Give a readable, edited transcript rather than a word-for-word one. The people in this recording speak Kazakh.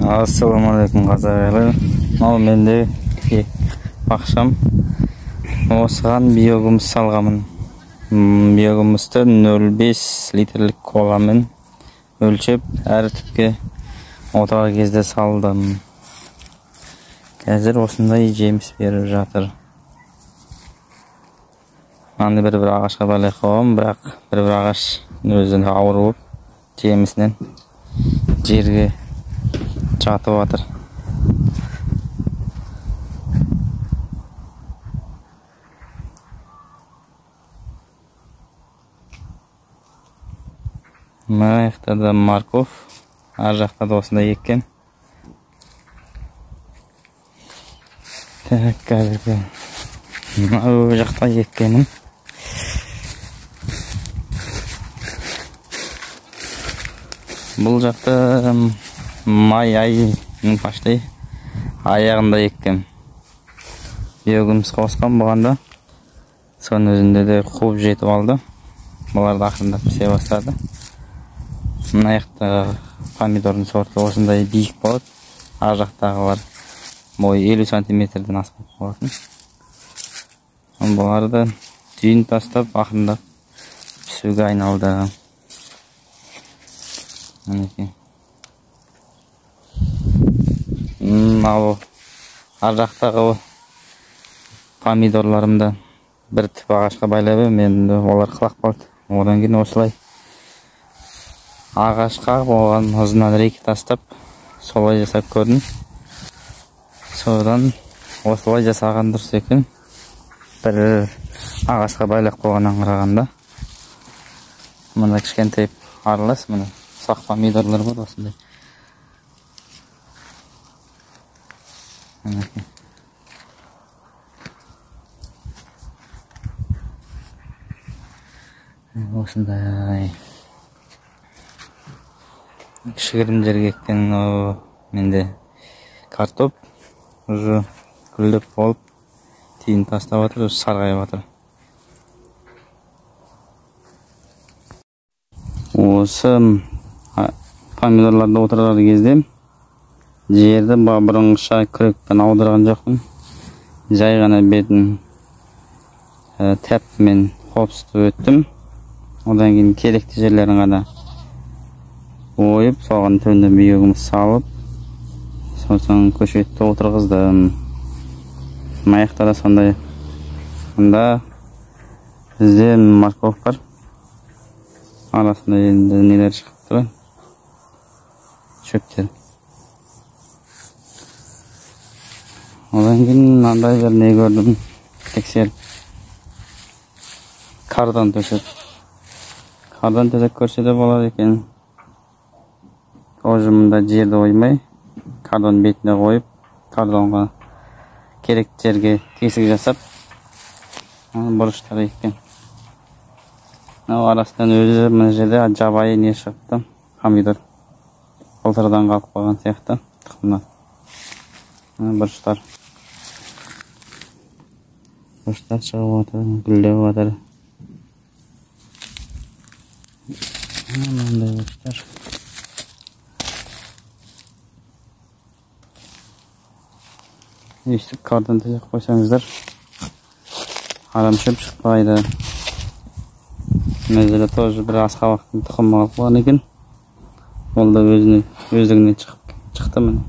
Assalamualaikum қазақ. Ал менде бақшам. Осыған биогумус салғамын. Биогумусты 0,5 литрлік коламен өлчеп, әр түпке отырар кезде салдым. Қазір осындай жеміс беріп жатыр. Маңды бір ағашқа байлай қойғам, бірақ бір ағаш өзіне ауыр болып, жемісінен жерге жатып жатыр. Мына жақта да морков, ар жақта да осындай еккен. Так, қазіргі мына жақта еккенім. Бұл жақта май айының паштай аяғында еккен. Биогумус қосқан бұғанда. Соның өзінде де қуып жетіп алды. Бұларды ақырындап пісе бастады. Мына жақта помидордың сорты осындай биік болады. Ар жақтағылар бойы 50 сантиметрден аспай болатын. Бұларды түйін тастап ақырындап пісуге айналды. Мінекей. Ал ар жақтағы помидорларымды бір түп ағашқа байлап мен олар қылақ қалды. Одан кейін осылай ағашқа оған ұзынан рейкі тастап солай жасап көрдім. Содан осылай жасаған дұрыс екен. Бір ағашқа байлап қойғаннан қарағанда. Мына кішкентай аралас, мына сақ помидорлар бар осындай. Осындай кішігірім жерге еккен. Менде картоп уже гүлдеп болып тиін тастап жатыр, сарғайып жатыр. Осы помидорларды отырар кезде жерді бұрынғыша күрекпен аудырған жоқпын. Жай ғана бетін тәппімен қопсытып өттім. Одан кейін керекті жерлерін ғана ойып, соған төңде биогумус салып, сосын көшетті отырғыздым. Мына жақта да сондай. Мұнда бізде морков бар. Арасында енді нелер шығып тұр. Шөптер. Одан кейін мынандай бір не көрдім. Тексеріп. Кардан төсеп. Кардан төсеп көрсе де болады екен. Тоже мұнда жерді оймай, кардан бетіне қойып, карданға керек жерге тесік жасап, бұрыштар еккен. Арасынан өзі мына жерде жабайы не шығыпты, помидор. Былтырдан қалып қойған сияқты тұқымнан. Бұрыштар. Бұрыштар шығып отыр, гүлдеп отыр. Мынандай бұрыштар. Естіп кардан тезек қойсаңыздар, арамшөп шықпайды. Мәзілі тоже бір асқабақтың тұқымы қалып қалған екен. Ол да өздігінен шықты міне.